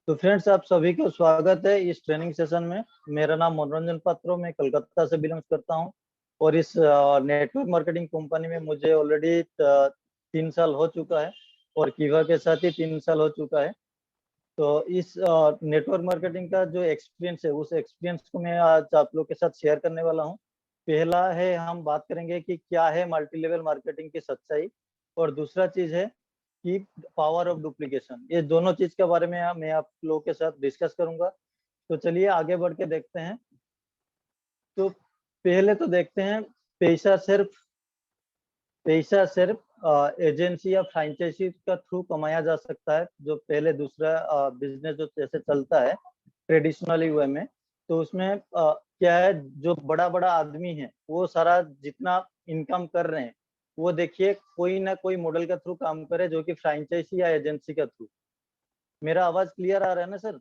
तो फ्रेंड्स, आप सभी को स्वागत है इस ट्रेनिंग सेशन में। मेरा नाम मनोरंजन पात्रो, मैं कलकत्ता से बिलोंग करता हूं और इस नेटवर्क मार्केटिंग कंपनी में मुझे ऑलरेडी 3 साल हो चुका है और किवा के साथ ही 3 साल हो चुका है। तो इस नेटवर्क मार्केटिंग का जो एक्सपीरियंस है, उस एक्सपीरियंस को मैं आज आप लोग के साथ शेयर करने वाला हूं। पहला है, हम बात करेंगे कि क्या है मल्टी लेवल मार्केटिंग की सच्चाई, और दूसरा चीज है कि पावर ऑफ डुप्लीकेशन। ये दोनों चीज के बारे में मैं आप लोगों के साथ डिस्कस करूंगा। तो चलिए आगे बढ़ के देखते हैं। तो पहले तो देखते हैं, पैसा सिर्फ पैसा सिर्फ एजेंसी या फ्रेंचाइजी का थ्रू कमाया जा सकता है। जो पहले दूसरा बिजनेस जो जैसे चलता है ट्रेडिशनली वे में, तो उसमें क्या है, जो बड़ा बड़ा आदमी है वो सारा जितना इनकम कर रहे हैं, वो देखिए कोई ना कोई मॉडल का थ्रू काम करे, जो कि फ्रेंचाइजी या एजेंसी का थ्रू। मेरा आवाज क्लियर आ रहा है ना सर?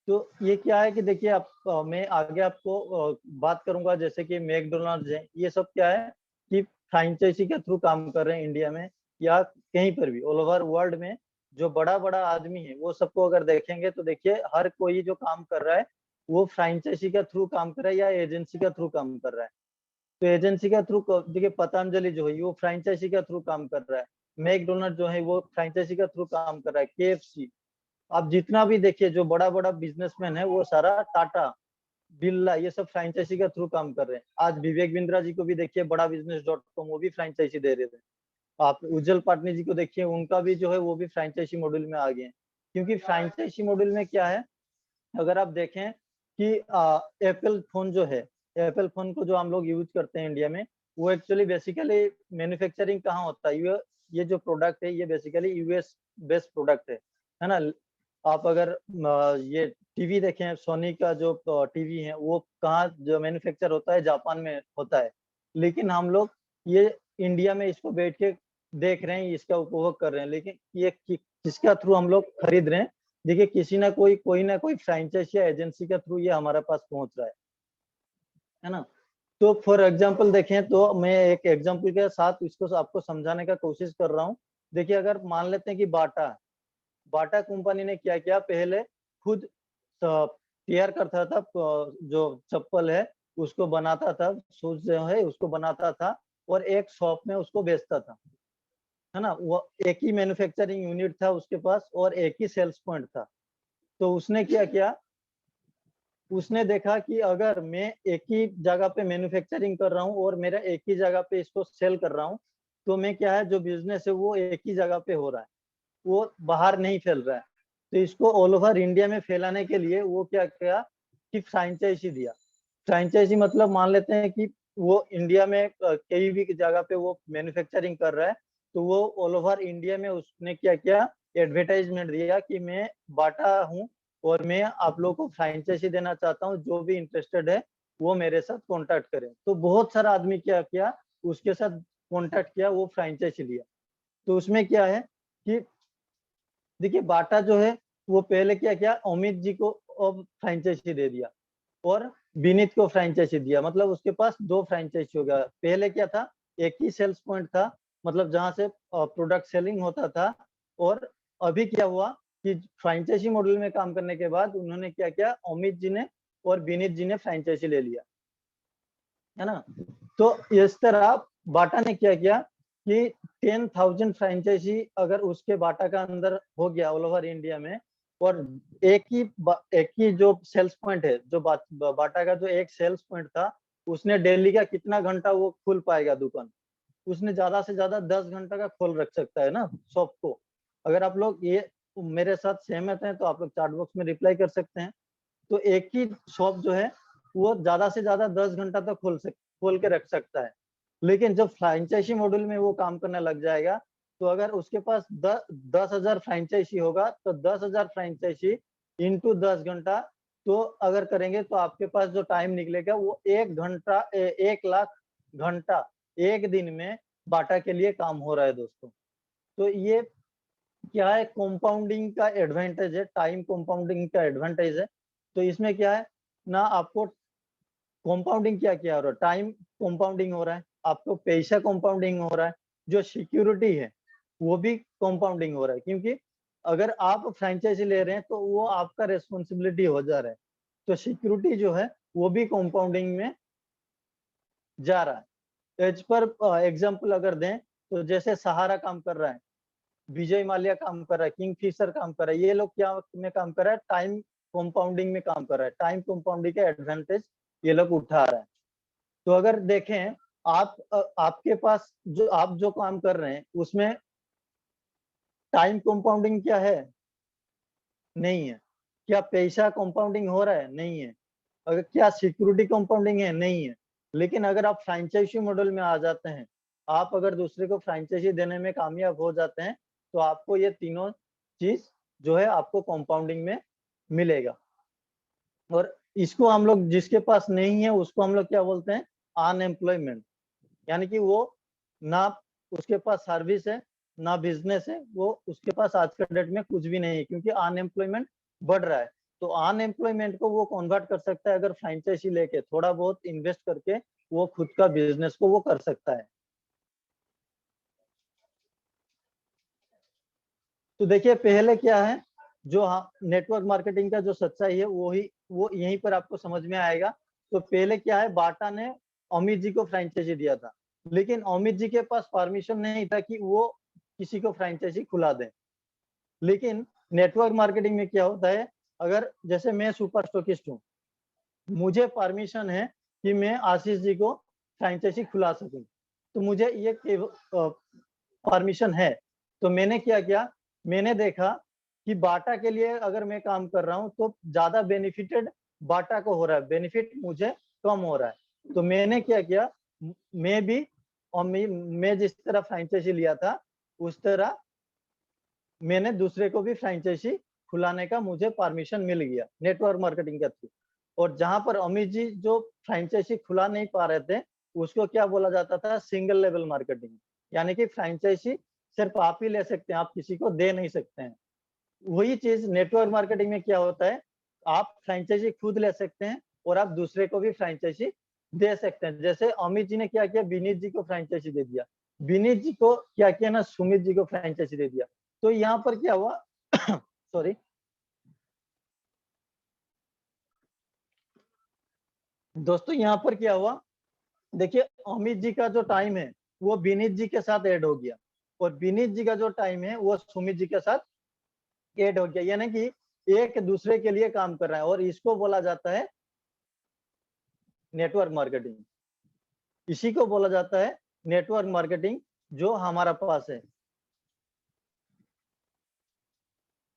तो ये क्या है कि देखिए, आप मैं आगे आपको बात करूंगा, जैसे कि मैकडोनल्ड्स है, ये सब क्या है कि फ्रेंचाइजी के थ्रू काम कर रहे हैं इंडिया में या कहीं पर भी ऑल ओवर वर्ल्ड में। जो बड़ा बड़ा आदमी है वो सबको अगर देखेंगे तो देखिए, हर कोई जो काम कर रहा है वो फ्रेंचाइजी के थ्रू काम कर रहा है या एजेंसी का थ्रू काम कर रहा है। तो एजेंसी का थ्रू देखिए, पतंजलि जो है वो फ्रेंचाइजी का थ्रू काम कर रहा है। मैकडोनल्ड जो है वो फ्रेंचाइजी का थ्रू काम कर रहा है। KFC, आप जितना भी देखिए जो बड़ा बड़ा बिजनेसमैन है वो सारा टाटा, बिरला, ये सब फ्रेंचाइजी का थ्रू काम कर रहे हैं। आज विवेक बिंद्रा जी को भी देखिए, बड़ा बिजनेस.com, वो भी फ्रेंचाइजी दे रहे थे। आप उज्जवल पाटनी जी को देखिए, उनका भी जो है वो भी फ्रेंचाइजी मॉड्यूल में आ गए हैं। क्योंकि फ्रेंचाइजी मॉड्यूल में क्या है, अगर आप देखें कि एप्पल फोन जो है, एप्पल फोन को जो हम लोग यूज करते हैं इंडिया में, वो एक्चुअली बेसिकली मैन्युफैक्चरिंग कहाँ होता है? ये जो प्रोडक्ट है ये बेसिकली US बेस्ड प्रोडक्ट है ना। आप अगर ये टीवी देखें, सोनी का जो टीवी है वो कहाँ जो मैन्युफैक्चर होता है, जापान में होता है। लेकिन हम लोग ये इंडिया में इसको बैठ के देख रहे हैं, इसका उपभोग कर रहे हैं, लेकिन ये किसका थ्रू हम लोग खरीद रहे हैं? देखिए, किसी ना कोई फ्रेंचाइज या एजेंसी के थ्रू ये हमारे पास पहुंच रहा है ना। तो फॉर एग्जांपल देखें, तो मैं एक एग्जांपल के साथ इसको आपको समझाने का कोशिश कर रहा हूँ। देखिए, अगर मान लेते हैं कि बाटा बाटा कंपनी ने क्या किया, पहले खुद तैयार करता था, जो चप्पल है उसको बनाता था, शूज जो है उसको बनाता था और एक शॉप में उसको बेचता था, है ना। वो एक ही मैन्युफैक्चरिंग यूनिट था उसके पास और एक ही सेल्स पॉइंट था। तो उसने क्या किया, उसने देखा कि अगर मैं एक ही जगह पे मैन्युफैक्चरिंग कर रहा हूँ और मेरा एक ही जगह पे इसको सेल कर रहा हूँ, तो मैं क्या है, जो बिजनेस है वो एक ही जगह पे हो रहा है, वो बाहर नहीं फैल रहा है। तो इसको ऑल ओवर इंडिया में फैलाने के लिए वो क्या किया कि फ्रेंचाइजी दिया। फ्रेंचाइजी मतलब मान लेते हैं कि वो इंडिया में कहीं भी जगह पे वो मैन्युफैक्चरिंग कर रहा है, तो वो ऑल ओवर इंडिया में उसने क्या किया, एडवर्टाइजमेंट दिया कि मैं बाटा हूँ और मैं आप लोगों को फ्रेंचाइजी देना चाहता हूँ, जो भी इंटरेस्टेड है वो मेरे साथ कॉन्टेक्ट करें। तो बहुत सारा आदमी क्या किया, उसके साथ कॉन्टेक्ट किया, वो फ्रेंचाइजी लिया। तो उसमें क्या है कि देखिए, बाटा जो है वो पहले क्या किया, अमित जी को फ्रेंचाइजी दे दिया और विनीत को फ्रेंचाइजी दिया। मतलब उसके पास दो फ्रेंचाइजी हो गया। पहले क्या था, एक ही सेल्स पॉइंट था, मतलब जहां से प्रोडक्ट सेलिंग होता था। और अभी क्या हुआ कि फ्रेंचाइजी मॉडल में काम करने के बाद उन्होंने क्या किया, अमित जी ने और विनीत जी ने फ्रेंचाइजी ले लिया, है ना। तो इस तरह बाटा ने क्या किया कि 10,000 फ्रेंचाइजी अगर उसके बाटा का अंदर हो गया ऑल ओवर इंडिया में, और एक ही जो सेल्स पॉइंट है, जो बाटा का जो एक सेल्स पॉइंट था, उसने डेली का कितना घंटा वो खुल पाएगा दुकान? उसने ज्यादा से ज्यादा 10 घंटा का खोल रख सकता है ना शॉप को। अगर आप लोग ये मेरे साथ सहमत हैं तो आप लोग चैट बॉक्स में रिप्लाई कर सकते हैं। तो एक ही शॉप जो है वो ज्यादा से ज्यादा 10 घंटा तक खोल के रख सकता है। लेकिन जब फ्रेंचाइजी मॉडल में वो काम करने लग जाएगा, तो अगर उसके पास 10,000 फ्रेंचाइजी होगा, तो 10,000 फ्रेंचाइजी इंटू 10 घंटा, तो अगर करेंगे तो आपके पास जो टाइम निकलेगा वो 1 घंटा, 1 लाख घंटा एक दिन में बाटा के लिए काम हो रहा है दोस्तों। तो ये क्या है, कंपाउंडिंग का एडवांटेज है, टाइम कंपाउंडिंग का एडवांटेज है। तो इसमें क्या है ना, आपको कंपाउंडिंग क्या क्या हो रहा है, टाइम कंपाउंडिंग हो रहा है, आपको पैसा कंपाउंडिंग हो रहा है, जो सिक्योरिटी है वो भी कंपाउंडिंग हो रहा है। क्योंकि अगर आप फ्रेंचाइजी ले रहे हैं तो वो आपका रेस्पॉन्सिबिलिटी हो जा रहा है, तो सिक्योरिटी जो है वो भी कंपाउंडिंग में जा रहा है। एज पर एग्जांपल अगर दें तो जैसे सहारा काम कर रहा है, विजय माल्या काम कर रहा है, किंगफिशर काम कर रहा है, ये लोग क्या में काम कर रहा है, टाइम कंपाउंडिंग में काम कर रहा है, टाइम कंपाउंडिंग का एडवांटेज ये लोग उठा रहा है। तो अगर देखें आपके पास जो आप जो काम कर रहे हैं उसमें टाइम कंपाउंडिंग क्या है, नहीं है। क्या पैसा कंपाउंडिंग हो रहा है, नहीं है। अगर क्या सिक्योरिटी कंपाउंडिंग है, नहीं है। लेकिन अगर आप फ्रेंचाइजी मॉडल में आ जाते हैं, आप अगर दूसरे को फ्रेंचाइजी देने में कामयाब हो जाते हैं, तो आपको ये तीनों चीज जो है आपको कंपाउंडिंग में मिलेगा। और इसको हम लोग, जिसके पास नहीं है उसको हम लोग क्या बोलते हैं, अनएम्प्लॉयमेंट। यानी कि वो ना उसके पास सर्विस है ना बिजनेस है, वो उसके पास आज के डेट में कुछ भी नहीं है, क्योंकि अनएम्प्लॉयमेंट बढ़ रहा है। तो अनएम्प्लॉयमेंट को वो कन्वर्ट कर सकता है अगर फ्रेंचाइजी लेके थोड़ा बहुत इन्वेस्ट करके वो खुद का बिजनेस को वो कर सकता है। तो देखिए पहले क्या है, जो नेटवर्क मार्केटिंग का जो सच्चाई है वो यहीं पर आपको समझ में आएगा। तो पहले क्या है, बाटा ने अमित जी को फ्रेंचाइजी दिया था, लेकिन अमित जी के पास परमिशन नहीं था कि वो किसी को फ्रेंचाइजी खुला दें। लेकिन नेटवर्क मार्केटिंग में क्या होता है, अगर जैसे मैं सुपर स्टॉकिस्ट हूँ, मुझे परमिशन है कि मैं आशीष जी को फ्रेंचाइजी खुला सकूं, तो मुझे ये परमिशन है। तो मैंने क्या किया, मैंने देखा कि बाटा के लिए अगर मैं काम कर रहा हूं तो ज्यादा बेनिफिटेड बाटा को हो रहा है, बेनिफिट मुझे कम हो रहा है। तो मैंने क्या किया, मैं भी, और मैं जिस तरह फ्रेंचाइजी लिया था उस तरह मैंने दूसरे को भी फ्रेंचाइजी खुलाने का मुझे परमिशन मिल गया नेटवर्क मार्केटिंग के थ्रू। और जहां पर अमित जी जो फ्रेंचाइजी खुला नहीं पा रहे थे, उसको क्या बोला जाता था, सिंगल लेवल मार्केटिंग। यानी कि फ्रेंचाइजी सिर्फ आप ही ले सकते हैं, आप किसी को दे नहीं सकते हैं। वही चीज नेटवर्क मार्केटिंग में क्या होता है, आप फ्रेंचाइजी खुद ले सकते हैं और आप दूसरे को भी फ्रेंचाइजी दे सकते हैं। जैसे अमित जी ने क्या किया, विनीत जी को फ्रेंचाइजी दे दिया, विनीत जी को क्या किया ना, सुमित जी को फ्रेंचाइजी दे दिया। तो यहाँ पर क्या हुआ सॉरी, दोस्तों यहाँ पर क्या हुआ, देखिए अमित जी का जो टाइम है वो विनीत जी के साथ ऐड हो गया, और विनीत जी का जो टाइम है वो सुमित जी के साथ ऐड हो गया। यानी कि एक दूसरे के लिए काम कर रहा है, और इसको बोला जाता है नेटवर्क मार्केटिंग। इसी को बोला जाता है नेटवर्क मार्केटिंग जो हमारा पास है।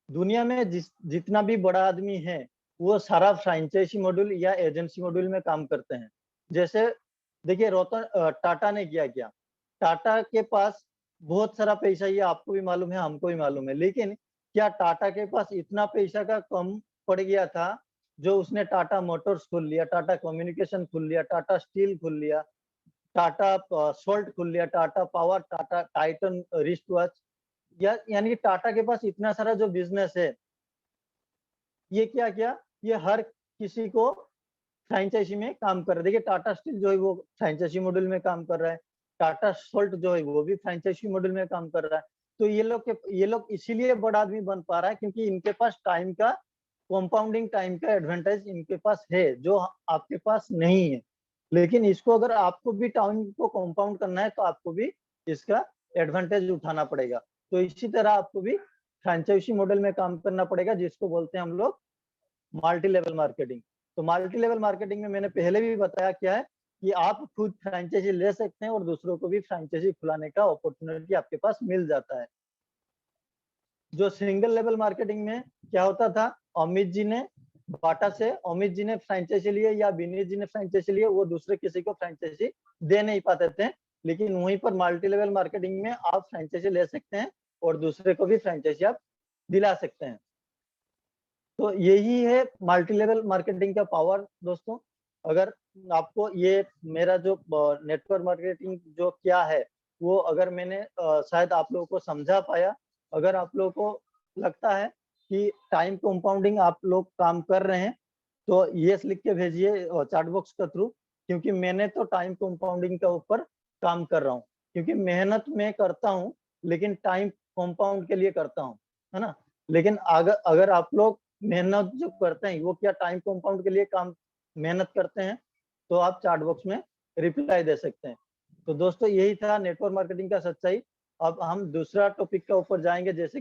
दुनिया में जितना भी बड़ा आदमी है वो सारा फ्रेंचाइजी मॉड्यूल या एजेंसी मॉड्यूल में काम करते हैं। जैसे देखिए टाटा ने किया, टाटा के पास बहुत सारा पैसा, ये आपको भी मालूम है हमको भी मालूम है, लेकिन क्या टाटा के पास इतना पैसा का कम पड़ गया था जो उसने टाटा मोटर्स खोल लिया, टाटा कम्युनिकेशन खोल लिया, टाटा स्टील खोल लिया, टाटा सोल्ट खोल लिया, Tata power, Tata Titan wrist watch, यानी कि टाटा के पास इतना सारा जो बिजनेस है, ये क्या किया, ये हर किसी को फ्रेंचाइजी में काम कर रहा है। देखिए टाटा स्टील जो है वो फ्रेंचाइजी मॉडल में काम कर रहा है, टाटा सोल्ट जो है वो भी फ्रेंचाइजी मॉडल में काम कर रहा है। तो ये लोग इसीलिए बड़ा आदमी बन पा रहा है क्योंकि इनके पास टाइम का, कंपाउंडिंग टाइम का एडवांटेज इनके पास है जो आपके पास नहीं है। लेकिन इसको अगर आपको भी टाइम को कंपाउंड करना है तो आपको भी इसका एडवांटेज उठाना पड़ेगा। तो इसी तरह आपको भी फ्रेंचाइजी मॉडल में काम करना पड़ेगा, जिसको बोलते हैं हम लोग मल्टी लेवल मार्केटिंग। तो मल्टी लेवल मार्केटिंग में मैंने पहले भी बताया क्या है कि आप खुद फ्रेंचाइजी ले सकते हैं और दूसरों को भी फ्रेंचाइजी खुलाने का अपॉर्चुनिटी आपके पास मिल जाता है। जो सिंगल लेवल मार्केटिंग में क्या होता था, अमित जी ने बाटा से अमित जी ने फ्रेंचाइजी लिए या विनीत जी ने फ्रेंचाइजी लिए, वो दूसरे किसी को फ्रेंचाइजी दे नहीं पाते थे। लेकिन वहीं पर मल्टी लेवल मार्केटिंग में आप फ्रेंचाइजी ले सकते हैं और दूसरे को भी फ्रेंचाइजी आप दिला सकते हैं। तो यही है मल्टी लेवल मार्केटिंग का पावर दोस्तों। अगर आपको ये मेरा जो नेटवर्क मार्केटिंग जो क्या है वो अगर मैंने शायद आप लोगों को समझा पाया, अगर आप लोगों को लगता है कि टाइम कंपाउंडिंग आप लोग काम कर रहे हैं तो यस लिख के भेजिए चैट बॉक्स के थ्रू, क्योंकि मैंने तो टाइम कंपाउंडिंग के ऊपर काम कर रहा हूँ। क्योंकि मेहनत मैं करता हूँ लेकिन टाइम कंपाउंड के लिए करता हूँ, है ना। लेकिन अगर अगर आप लोग मेहनत जो करते हैं वो क्या टाइम कंपाउंड के लिए काम मेहनत करते हैं, तो आप चैट बॉक्स में रिप्लाई दे सकते हैं। तो दोस्तों यही था नेटवर्क मार्केटिंग का सच्चाई। अब हम दूसरा टॉपिक के ऊपर जाएंगे, जैसे